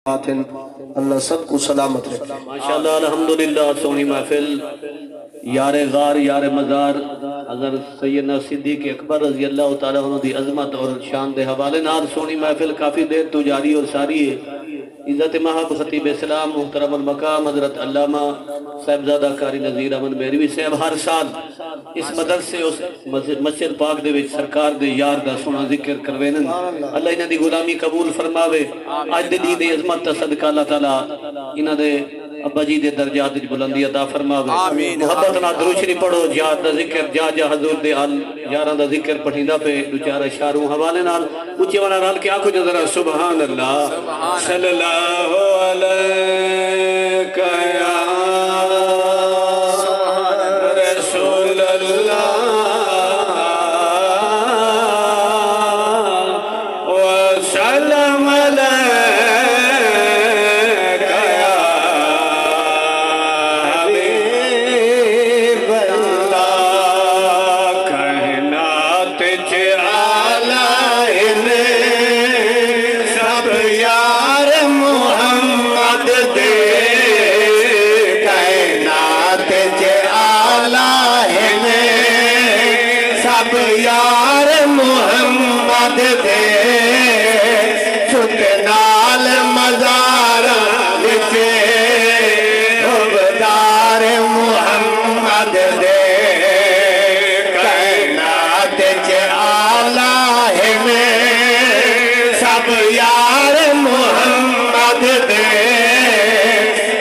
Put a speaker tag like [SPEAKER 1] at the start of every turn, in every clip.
[SPEAKER 1] अल्लाह सबको सलामत रखे।
[SPEAKER 2] माशाअल्लाह अल्हम्दुलिल्लाह। सोनी महफिल यारे गार यारे मज़ार अगर सैयदना सिद्दीक़ अकबर रज़ी अल्लाह तआला अन्हु दी अज़मत और शान दे हवाले नाल सोनी महफिल काफ़ी देर तो जारी और सारी है। इज़्ज़त महब खतीब इस्लाम मुहतरम अल मकाम हज़रत अल्लामा साहिबजादा कारी नज़ीर अहमद मेहरवी साहब हर साल इस मदरसे उस मस्जिद पाक दे विच सरकार दे यार दा सोना जिक्र करवेन। अल्लाह इन्हां दी गुलामी कबूल फरमावे। अज दे दी दी अज़मत दा सदका अल्लाह ताला इन्हां दे अब्बा जी दे दर्जात विच बुलंदी अता फरमावे। मोहब्बत नाल दुरूद शरीफ पढ़ो। याद दा जिक्र जा जा हजूर दे अल यारां दा जिक्र पढ़ींदा पे दो चार इशारों हवाले नाल ऊंचे वाला रल के आखो जरा सुभान अल्लाह सल्लल्लाहु अलैका या रसूल अल्लाह व सल्लम यार मोहम्मद दे सुतनाल मज़ारा विच रुबदार मोहम्मद दे कायनात च आला है सब यार मोहम्मद दे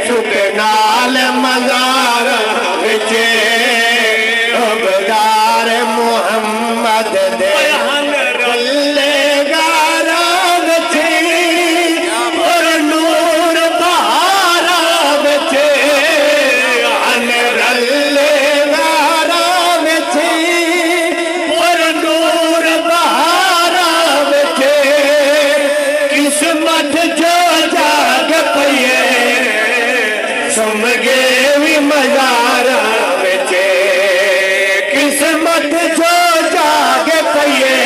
[SPEAKER 2] सुतनाल मज़ारा विच रुबदार मोहम्मद दे किस्मत जो जाग पइए सुम गे भी मज़ारा विचे किस्मत जो जाग पइए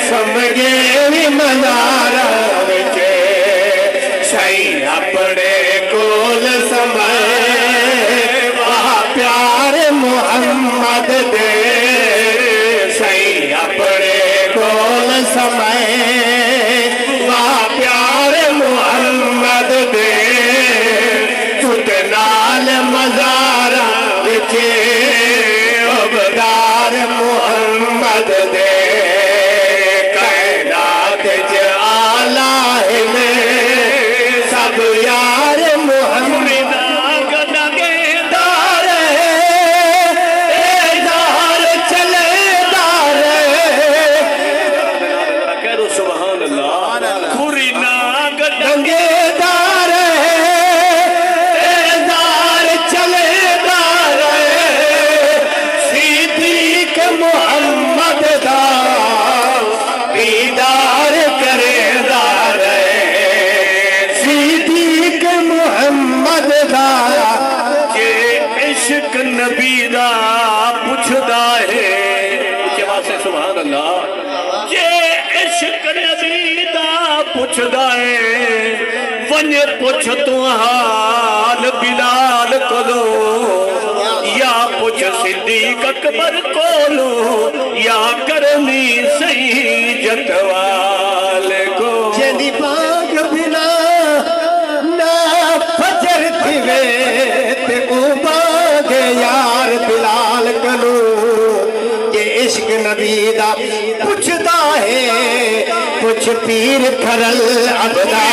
[SPEAKER 2] सुम गे भी मज़ारा विचे सही अपने कोल समय वाह प्यार मोहम्मद दे सही अपने कोल समय सुतनाल मज़ारा विच रुबदार मोहम्मद दे कायनात च आला है सब यार मोहम्मद गदार दार चलेदार करो सुभान अल्लाह खुरी ना गंगेदार मोहम्मद दा दीदार करेदार सिद्दीक मोहम्मद दा जे इश्क नबी दा पुछदा है उसके बाद से सुभान अल्लाह जे इश्क नबी दा पुछदा है वन पुछ तू हाल बिलाल कोलो या पुछ सिद्दीक अकबर कोलो या करनी सही जतवाल को जदी पाक बिना ना फजर थिवे ते उबाग यार बिलाल कलो ये इश्क नबी दा पुछदा है कुछ पीर खरल अबदा